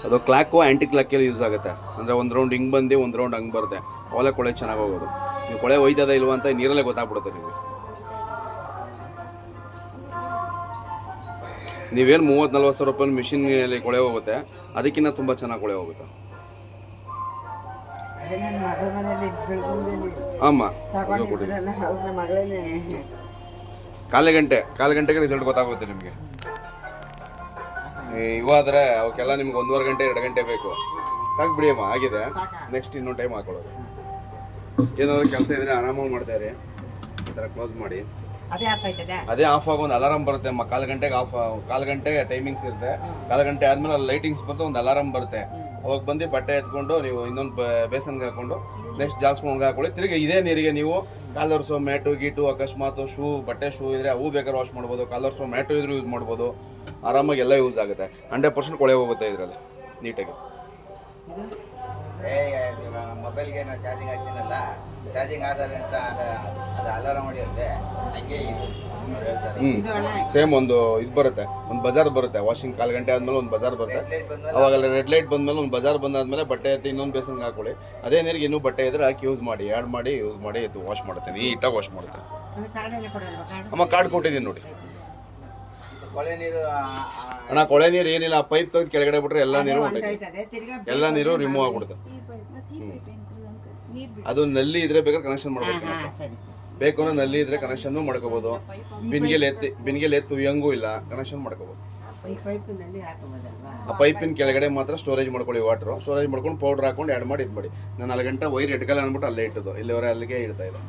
ಅದು ಕ್ಲಾಕು ಆ್ಯಂಟಿ ಕ್ಲಾಕಲ್ಲಿ ಯೂಸ್ ಆಗುತ್ತೆ. ಅಂದರೆ ಒಂದು ರೌಂಡ್ ಹಿಂಗೆ ಬಂದು ಒಂದು ರೌಂಡ್ ಹಂಗೆ ಬರುತ್ತೆ. ಅವೆಲ್ಲ ಕೊಳೆ ಚೆನ್ನಾಗಿ ಹೋಗೋದು. ನೀವು ಕೊಳೆ ಒಯ್ದದ ಇಲ್ವ ಅಂತ ನೀರಲ್ಲೇ ಗೊತ್ತಾಗ್ಬಿಡುತ್ತೆ ನಿಮಗೆ. ನೀವೇನು 30-40 ಸಾವಿರ ರೂಪಾಯಿ ಮಿಷಿನಲ್ಲಿ ಕೊಳೆ ಹೋಗುತ್ತೆ, ಅದಕ್ಕಿಂತ ತುಂಬ ಚೆನ್ನಾಗಿ ಕೊಳೆ ಹೋಗುತ್ತೆ. ಆಮ್ಮ ಕಾಲು ಗಂಟೆಗೆ ರಿಸಲ್ಟ್ ಗೊತ್ತಾಗುತ್ತೆ ನಿಮಗೆ. ಇವಾದರೆ ಅವಕ್ಕೆಲ್ಲ ನಿಮ್ಗೆ 1.5 ಗಂಟೆ 2 ಗಂಟೆ ಬೇಕು. ಸಾಕು ಬಿಡಿಯಮ್ಮ, ಆಗಿದೆ. ನೆಕ್ಸ್ಟ್ ಇನ್ನೊಂದು ಟೈಮ್ ಹಾಕೊಳ್ಳೋದು. ಏನಾದರೂ ಕೆಲಸ ಇದ್ದರೆ ಆರಾಮಾಗಿ ಮಾಡ್ತಾರೆ. ಈ ಥರ ಕ್ಲೋಸ್ ಮಾಡಿ ಅದೇ ಆಫ್ ಆಗೋ ಒಂದು ಅಲಾರಾಮ್ ಬರುತ್ತೆ ಅಮ್ಮ. ಕಾಲು ಗಂಟೆ ಟೈಮಿಂಗ್ಸ್ ಇರುತ್ತೆ. ಕಾಲು ಗಂಟೆ ಆದಮೇಲೆ ಅಲ್ಲಿ ಲೈಟಿಂಗ್ಸ್ ಬಂತು, ಒಂದು ಅಲಾರಾಮ್ ಬರುತ್ತೆ. ಅವಾಗ ಬಂದು ಬಟ್ಟೆ ಎತ್ಕೊಂಡು ನೀವು ಇನ್ನೊಂದು ಬೇಸನ್ಗೆ ಹಾಕೊಂಡು ನೆಕ್ಸ್ಟ್ ಜಾಸ್ಕೊಂಡು ಹಾಕೊಳ್ಳಿ. ತಿರುಗಿ ಇದೇ ನೀರಿಗೆ ನೀವು ಕಾಲರ್ಸೋ ಮ್ಯಾಟು ಗೀಟು ಅಕಸ್ಮಾತ್ ಶೂ ಶೂ ಇದ್ದರೆ ಅವು ಬೇಕಾದ್ರೆ ವಾಶ್ ಮಾಡ್ಬೋದು. ಕಾಲರ್ಸೋ ಮ್ಯಾಟು ಇದ್ರೂ ಯೂಸ್ ಮಾಡ್ಬೋದು. ಆರಾಮಾಗಿ ಎಲ್ಲ ಯೂಸ್ ಆಗುತ್ತೆ. 100% ಕೊಳೆ ಹೋಗುತ್ತೆ ಇದರಲ್ಲಿ ನೀಟಾಗಿ. ಮೊಬೈಲ್ಗೆ ನಾವು ಚಾರ್ಜಿಂಗ್ ಹಾಕ್ತೀನಲ್ಲ, ಚಾರ್ಜಿಂಗ್ ಆಗೋದಂತ ಅದು ಅಲಾರಾಮ್ ಹೊಡೆಯುತ್ತೆ. ಹಂಗೆ ಸೇಮ್ ಒಂದು ಇದು ಬರುತ್ತೆ, ಒಂದು ಬಜಾರ್ ಬರುತ್ತೆ. ವಾಷಿಂಗ್ ಕಾಲು ಗಂಟೆ ಆದಮೇಲೆ ಒಂದು ಬಜಾರ್ ಬರುತ್ತೆ. ಅವಾಗೆಲ್ಲ ರೆಡ್ ಲೈಟ್ ಬಂದಮೇಲೆ ಒಂದು ಬಜಾರ್ ಬಂದಾದ್ಮೇಲೆ ಬಟ್ಟೆ ಎತ್ತಿ ಇನ್ನೊಂದು ಬೇಸನ್ಗೆ ಹಾಕೊಳ್ಳಿ. ಅದೇ ನೀರಿಗೆ ಇನ್ನೂ ಬಟ್ಟೆ ಇದ್ರೆ ಹಾಕಿ ಯೂಸ್ ಮಾಡಿ, ಆ್ಯಡ್ ಮಾಡಿ ಯೂಸ್ ಮಾಡಿ ಎತ್ತು ವಾಶ್ ಮಾಡುತ್ತೆ. ನೀಟಾಗಿ ವಾಶ್ ಮಾಡುತ್ತೆ. ಅಮ್ಮ ಕಾರ್ಡ್ ಕೊಟ್ಟಿದ್ದೀನಿ ನೋಡಿ. ಕೊಳೆ ನೀರು ಅಣ್ಣ, ಕೊಳೆ ನೀರು ಏನಿಲ್ಲ, ಪೈಪ್ ತೆಗೆದು ಕೆಳಗಡೆ ಬಿಟ್ರೆ ಎಲ್ಲ ನೀರು ಎಲ್ಲ ನೀರು ರಿಮೂವ್ ಆಗ್ಬಿಡುತ್ತೆ. ಅದು ನಲ್ಲಿ ಇದ್ರೆ ಬೇಕಾದ್ರೆ ಕನೆಕ್ಷನ್ ಮಾಡ್ಬೇಕು. ಬೇಕು ಅಂದ್ರೆ ನಲ್ಲಿ ಇದ್ರೆ ಕನೆಕ್ಷನ್ ಮಾಡ್ಕೋಬಹುದು. ಬಿನ್ಗೆಲ್ ಎತ್ತು ಹೆಂಗೂ ಇಲ್ಲ, ಕನೆಕ್ಷನ್ ಮಾಡ್ಕೋಬಹುದು. ಆ ಪೈಪಿನ ಕೆಳಗಡೆ ಮಾತ್ರ ಸ್ಟೋರೇಜ್ ಮಾಡ್ಕೊಳ್ಳಿ. ವಾಟರ್ ಸ್ಟೋರೇಜ್ ಮಾಡ್ಕೊಂಡು ಪೌಡರ್ ಹಾಕೊಂಡು ಆ್ಯಡ್ ಮಾಡಿ ಇದು ಮಾಡಿ. ನಾನು 4 ಗಂಟೆ ವೈರ್ ಎಟ್ಕಲ್ಲ ಅಂದ್ಬಿಟ್ಟು ಅಲ್ಲೇ ಇಟ್ಟದ್ದು. ಇಲ್ಲಿವರೆ ಅಲ್ಲಿಗೆ ಇಡ್ತಾ ಇದೆ.